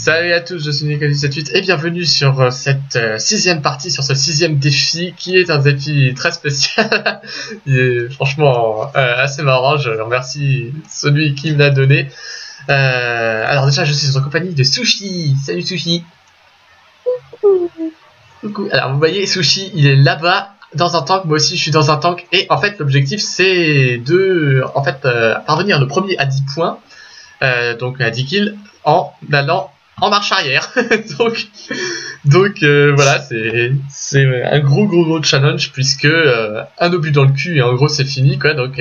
Salut à tous, je suis Nicolas78 et bienvenue sur cette sixième partie, sur ce sixième défi qui est un défi très spécial. Il est franchement assez marrant, je remercie celui qui me l'a donné. Alors déjà je suis en compagnie de Sushi. Salut Sushi. Coucou. Alors vous voyez Sushi il est là-bas dans un tank, moi aussi je suis dans un tank et en fait l'objectif c'est de parvenir le premier à 10 points, donc à 10 kills en allant en marche arrière. donc voilà, c'est un gros challenge puisque un obus dans le cul et en gros c'est fini quoi. Donc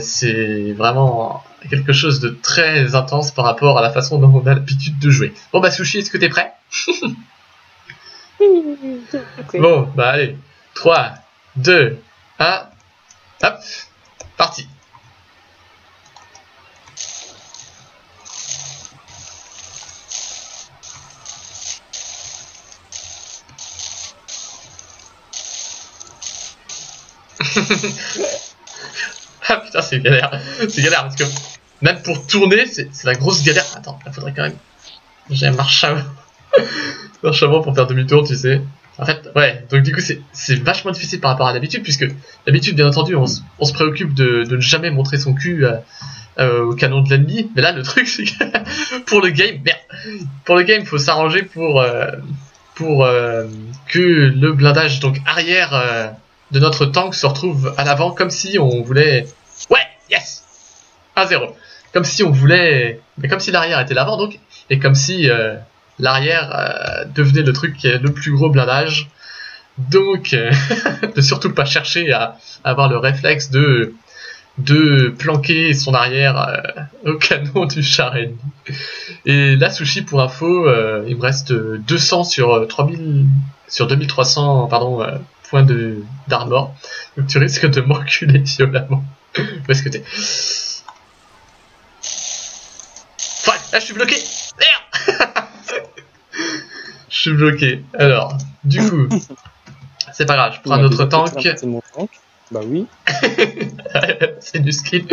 c'est vraiment quelque chose de très intense par rapport à la façon dont on a l'habitude de jouer. Bon bah Sushi, est-ce que t'es prêt? Okay. Bon bah allez, 3, 2, 1, hop, parti. Ah putain c'est galère parce que même pour tourner c'est la grosse galère. Attends, il faudrait quand même... J'ai un marche avant pour faire demi-tour tu sais. En fait ouais, donc du coup c'est vachement difficile par rapport à l'habitude, puisque d'habitude bien entendu on se préoccupe de ne jamais montrer son cul au canon de l'ennemi. Mais là le truc c'est que pour le game, il faut s'arranger pour que le blindage donc arrière de notre tank se retrouve à l'avant, comme si on voulait... Ouais, yes 1-0. Comme si on voulait... Mais comme si l'arrière était l'avant, donc. Et comme si l'arrière devenait le truc le plus gros blindage. Donc, de surtout pas chercher à avoir le réflexe de planquer son arrière au canon du char ennemi. Et là, Sushi, pour info, il me reste 200 sur 3000... Sur 2300, pardon... point d'armor, donc tu risques de m'enculer violemment. Où est-ce que t'es? Fuck, là je suis bloqué. Merde. Je suis bloqué. Alors, du coup, c'est pas grave, je prends un autre tank. C'est mon tank. Bah oui. C'est du skill.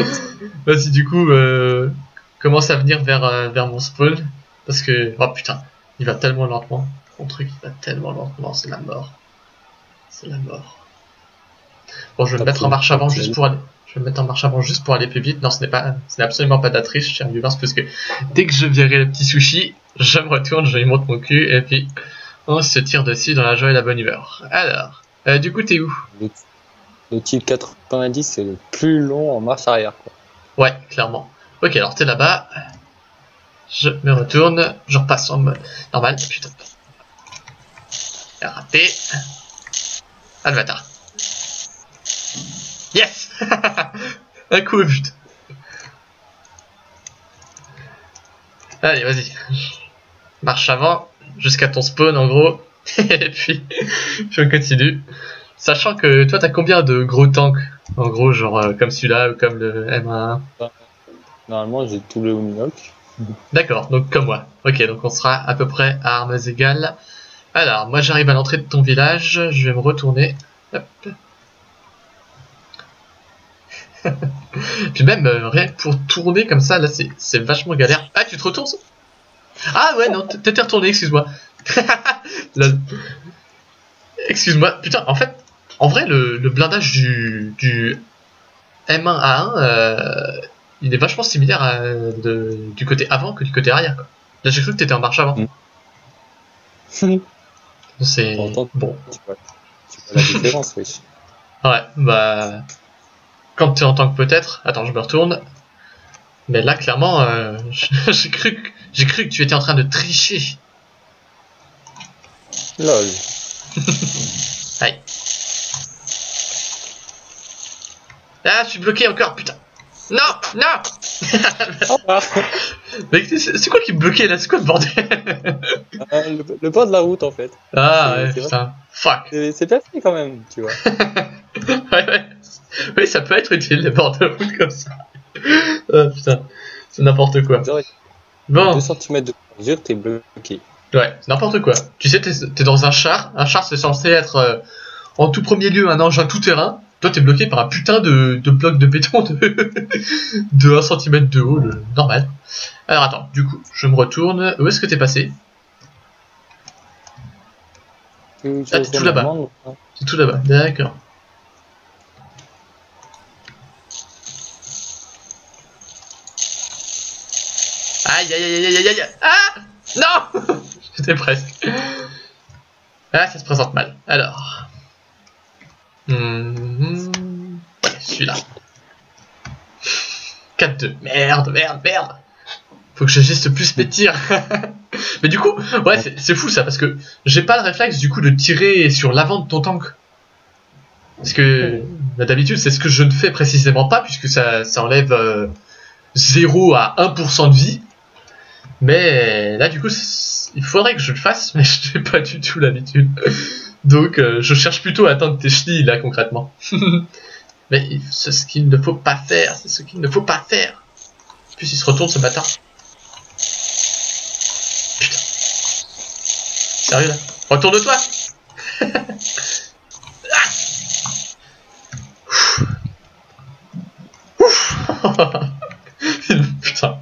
Vas-y, du coup, commence à venir vers mon spawn, parce que oh putain, il va tellement lentement. Mon truc, il va tellement lentement, c'est la mort. C'est la mort. Bon, je vais me mettre en marche avant juste pour aller. Je vais me mettre en marche avant juste pour aller plus vite. Non, ce n'est absolument pas de la triche, cher viewers, parce que dès que je verrai le petit Sushi, je me retourne, je lui montre mon cul et puis on se tire dessus dans la joie et la bonne humeur. Alors, du coup, t'es où? Le type 90, c'est le plus long en marche arrière, quoi. Ouais, clairement. Ok, alors t'es là-bas. Je me retourne, je repasse en mode normal. Putain. Raté. Ah le bâtard. Yes. Un coup au but. Allez, vas-y. Marche avant, jusqu'à ton spawn en gros. Et puis on continue. Sachant que toi t'as combien de gros tanks? En gros, genre comme celui-là ou comme le M1? Normalement j'ai tout le Ominoc. D'accord, donc comme moi. Ok, donc on sera à peu près à armes égales. Alors, moi j'arrive à l'entrée de ton village, je vais me retourner. Hop. Puis même, rien que pour tourner comme ça, là c'est vachement galère. Ah, tu te retournes? Ah ouais, non, t'étais retourné, excuse-moi. Excuse-moi, putain, en fait, en vrai, le blindage du M1A1, il est vachement similaire du côté avant que du côté arrière, quoi. Là, j'ai cru que t'étais en marche avant. C'est bon. Tu vois la différence, oui. Ouais, bah... Quand tu es en tank peut-être... Attends, je me retourne. Mais là, clairement, j'ai cru que tu étais en train de tricher. Lol. Aïe. Ah, je suis bloqué encore, putain. Non, non. Mais c'est quoi qui me bloquait là? C'est quoi ce bordel? Le bord de la route en fait. Ah ouais, putain. Fuck. C'est pas fait quand même, tu vois. Ouais. Oui, ça peut être utile les bords de route comme ça. Oh putain, c'est n'importe quoi. Bon. 2 cm de mesure, t'es bloqué. Ouais, c'est n'importe quoi. Tu sais, t'es dans un char. Un char, c'est censé être en tout premier lieu un engin tout terrain. Toi, t'es bloqué par un putain de bloc de béton de 1 cm de haut, normal. Alors attends, du coup, je me retourne. Où est-ce que t'es passé? Ah, t'es tout là-bas. C'est tout là-bas, d'accord. Aïe aïe aïe aïe aïe aïe. Ah non. J'étais presque. Ah, ça se présente mal. Alors. Ouais, celui-là. 4-2. Merde, merde, merde. Faut que j'ajuste plus mes tirs. Mais du coup, ouais, c'est fou ça, parce que j'ai pas le réflexe du coup de tirer sur l'avant de ton tank. Parce que d'habitude, c'est ce que je ne fais précisément pas, puisque ça enlève 0 à 1% de vie. Mais là, du coup, il faudrait que je le fasse, mais je n'ai pas du tout l'habitude. Donc, je cherche plutôt à atteindre tes chenilles, là, concrètement. Mais c'est ce qu'il ne faut pas faire, c'est ce qu'il ne faut pas faire. En plus, il se retourne, ce bâtard. Putain. Sérieux, là? Retourne-toi. Putain.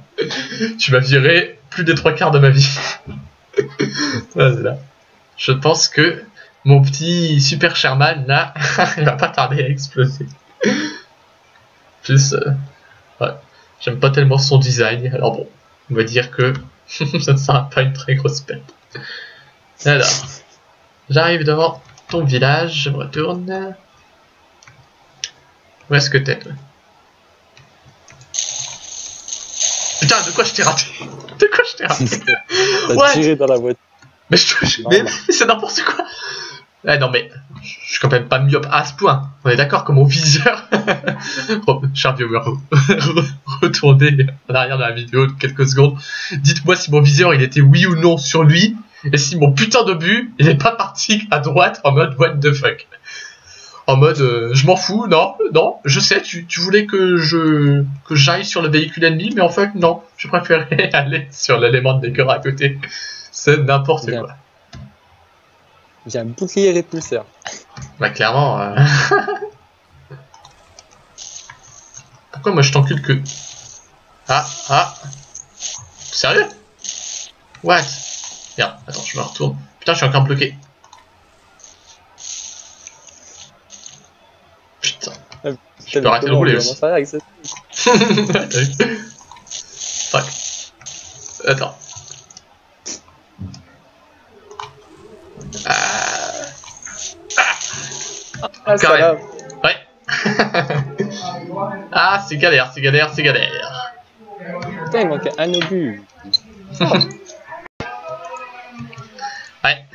Tu m'as viré plus des 3/4 de ma vie. Voilà. Je pense que mon petit super Sherman là, il va pas tarder à exploser. Plus, ouais, j'aime pas tellement son design, alors bon, on va dire que ça ne sera pas une très grosse perte. Alors, j'arrive devant ton village, je me retourne. Où est-ce que t'es, toi? Putain, de quoi je t'ai raté? De quoi je t'ai raté? T'as tiré dans la voiture. Mais c'est n'importe quoi. Ouais, non mais, je suis quand même pas myope à ce point. On est d'accord que mon viseur... Cher viewer, retournez en arrière de la vidéo de quelques secondes. Dites-moi si mon viseur il était oui ou non sur lui. Et si mon putain d'obus il est pas parti à droite en mode what the fuck. En mode je m'en fous, non, je sais, tu voulais que j'aille sur le véhicule ennemi, mais en fait non, je préférais aller sur l'élément de décor à côté. C'est n'importe quoi. J'ai un bouclier répulseur. Bah clairement. Pourquoi moi je t'encule que... Ah. Sérieux? What? Merde, attends, je me retourne. Putain, je suis encore bloqué. Putain. Je peux arrêter de rouler aussi. Fuck. Attends. Ah, quand même. va. Ouais. Ah, c'est galère. Putain, il manquait un obus. Ouais.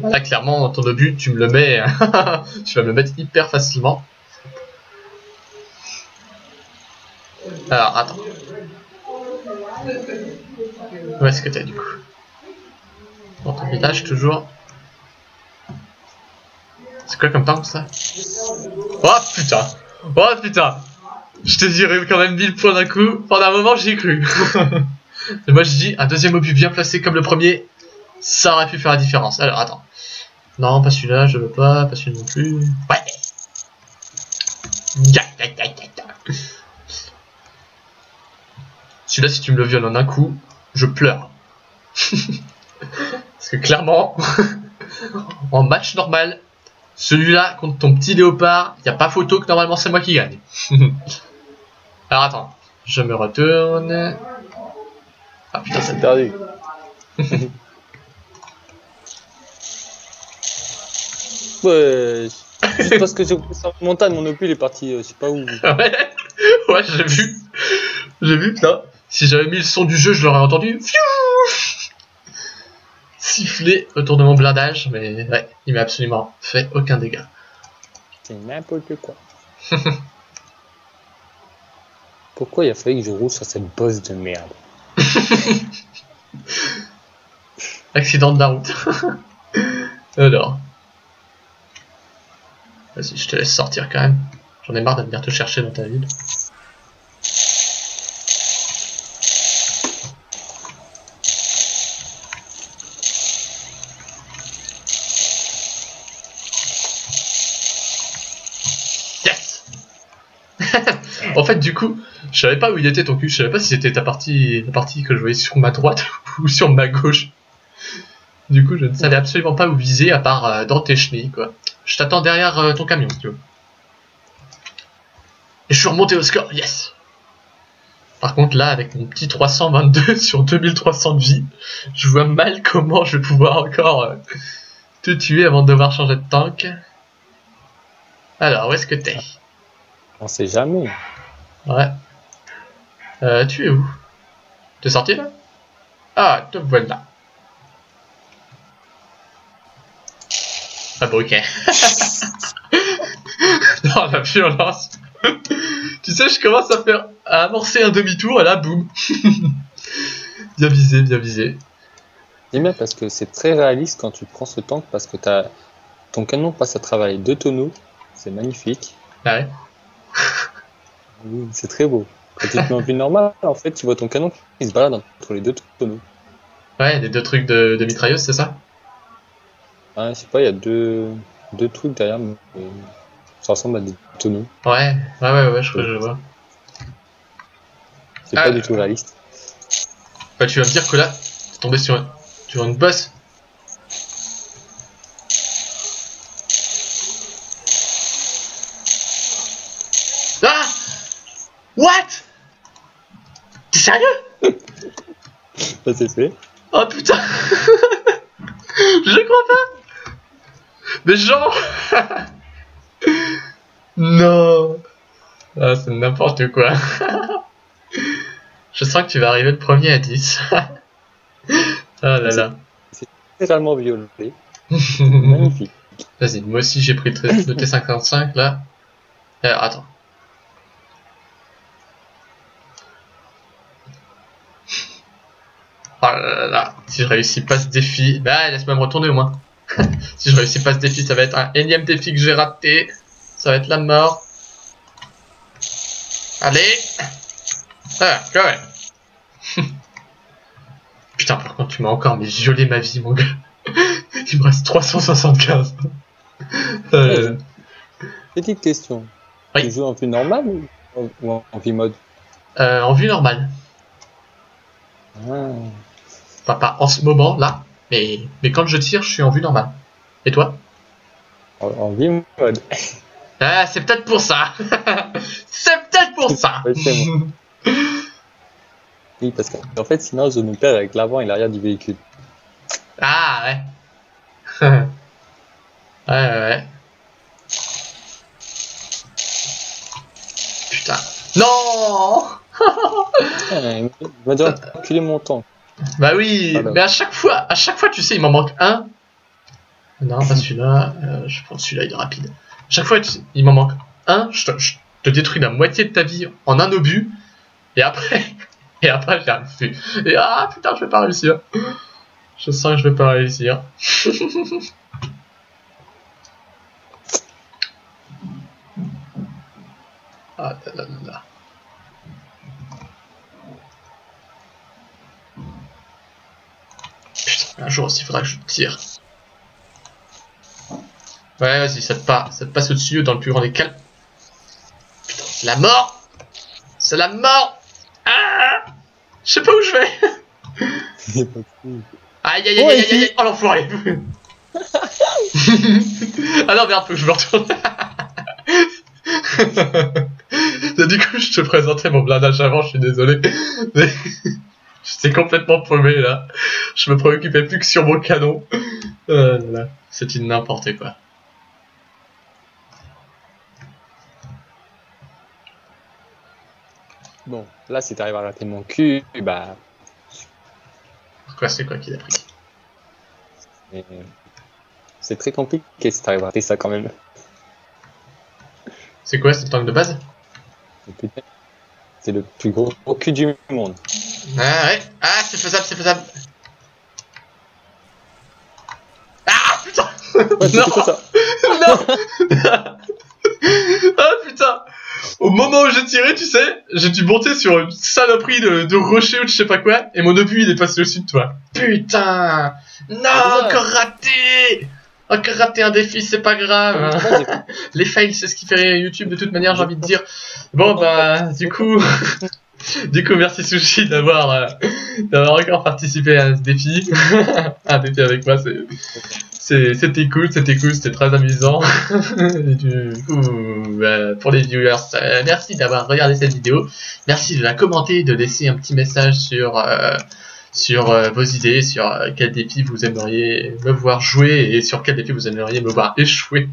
Là, clairement, ton obus, tu me le mets. Tu vas me le mettre hyper facilement. Alors, attends. Où est-ce que t'es, du coup? Dans ton village, toujours. C'est quoi comme tank, ça? Oh putain! Je te dirais quand même 1000 points d'un coup. Pendant un moment, j'y ai cru. Et moi, je dis, un deuxième obus bien placé comme le premier, ça aurait pu faire la différence. Alors, attends. Non, pas celui-là, je veux pas celui-là non plus. Ouais! Celui-là, si tu me le violes en un coup, je pleure. Parce que clairement, en match normal, celui-là contre ton petit léopard, il n'y a pas photo que normalement c'est moi qui gagne. Alors attends, je me retourne. Ah putain, c'est perdu. Ouais, juste parce que j'ai coupé sur la montagne, mon obus il est parti, je sais pas où. Ouais, j'ai vu, putain. Si j'avais mis le son du jeu, je l'aurais entendu. Siffler autour de mon blindage, mais ouais, il m'a absolument fait aucun dégât. C'est n'importe quoi. Pourquoi il a fallu que je roule sur cette bosse de merde? Accident de la route. Alors. Vas-y, je te laisse sortir quand même. J'en ai marre de venir te chercher dans ta ville. Yes! En fait, du coup, je savais pas où il était ton cul. Je savais pas si c'était la partie que je voyais sur ma droite ou sur ma gauche. Du coup, je ne savais absolument pas où viser à part dans tes chenilles, quoi. Je t'attends derrière ton camion, si tu veux. Et je suis remonté au score, yes! Par contre, là, avec mon petit 322 sur 2300 de vie, je vois mal comment je vais pouvoir encore te tuer avant de devoir changer de tank. Alors, où est-ce que t'es? On sait jamais. Ouais. Tu es où? T'es sorti là? Ah, te voilà. Ah bon, ok. Non, la violence. Tu sais, je commence à amorcer un demi-tour et là, boum. Bien visé, bien visé. J'aime bien parce que c'est très réaliste quand tu prends ce tank parce que ton canon passe à travers les 2 tonneaux. C'est magnifique. Ah ouais. Oui, c'est très beau. Quand tu te mets en vue normale, en fait, tu vois ton canon qui se balade entre les 2 tonneaux. Ouais, les 2 trucs de mitrailleuse, c'est ça? Ah, je sais pas, il y a deux trucs derrière, mais ça ressemble à des tonneaux. Ouais, je crois que je vois. C'est pas du tout réaliste. Bah, tu vas me dire que là, t'es tombé sur une bosse. Ah! What? T'es sérieux? Ça c'est fait. Oh putain! Je crois pas! Mais genre! Non! Ah, c'est n'importe quoi. Je sens que tu vas arriver le premier à 10. Ah là là. C'est totalement violet. Magnifique. Vas-y, moi aussi j'ai pris le T55 là. Attends. Oh là là là. Si je réussis pas ce défi, bah laisse-moi me retourner au moins. Si je réussis pas ce défi, ça va être un énième défi que j'ai raté. Ça va être la mort. Allez. Ah, quand même. Putain, par contre, tu m'as encore violé ma vie, mon gars. Il me reste 375. Petite question. Oui. Tu joues en vue normale ou en vue mode? En vue normale. Ah. Enfin, pas en ce moment, là. Mais quand je tire, je suis en vue normale. Et toi? En vue mode. Ah, c'est peut-être pour ça. C'est peut-être pour ça. Ouais, c'est moi. Oui, parce qu'en fait, sinon, je me perds avec l'avant et l'arrière du véhicule. Ah, ouais. Ouais. Putain. Non. Il m'a déjà enculé mon temps. Bah oui, alors. mais à chaque fois, tu sais, il m'en manque un. Non, pas celui-là. Je prends celui-là, il est rapide. À chaque fois, il m'en manque un. Je te détruis la moitié de ta vie en un obus. Et après, j'y arrive plus. Et ah putain, je vais pas réussir. Je sens que je vais pas réussir. Ah là là là. Putain, un jour aussi, il faudra que je tire. Ouais, vas-y, ça te passe au-dessus dans le plus grand des calmes. Putain, c'est la mort! C'est la mort! Ah! Je sais pas où je vais! Aïe aïe aïe aïe aïe aïe! Oh l'enfoiré! Ah non, merde, faut que je me retourne! Du coup, je te présentais mon blindage avant, je suis désolé. Mais j'étais complètement paumé là. Je me préoccupais plus que sur mon canon. C'est une n'importe quoi. Bon, là, si t'arrives à rater mon cul, bah. Quoi, c'est quoi qu'il a pris? C'est très compliqué si t'arrives à rater ça quand même. C'est quoi, c'est le tank de base? C'est le plus gros cul du monde. Ah ouais, ah c'est faisable. Ah putain! Ouais, Non! ça. Non! Ah putain! Au moment où j'ai tiré, tu sais, j'ai dû monter sur une saloperie de rocher ou de je sais pas quoi, et mon obus il est passé au-dessus de toi. Putain! Non, encore raté! Oh, rater un défi, c'est pas grave. Hein. Les fails, c'est ce qui fait YouTube de toute manière, j'ai envie de dire. Bon, bah, du coup, merci Sushi d'avoir encore participé à ce défi. Un défi avec moi, c'était cool, c'était très amusant. Et du coup, pour les viewers, merci d'avoir regardé cette vidéo. Merci de la commenter, de laisser un petit message sur vos idées, sur quel défi vous aimeriez me voir jouer et sur quel défi vous aimeriez me voir échouer.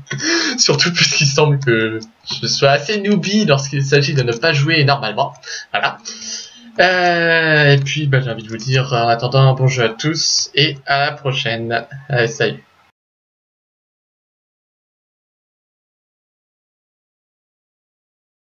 Surtout puisqu'il semble que je sois assez newbie lorsqu'il s'agit de ne pas jouer normalement. Voilà. Et puis j'ai envie de vous dire en attendant bonjour à tous et à la prochaine. Salut.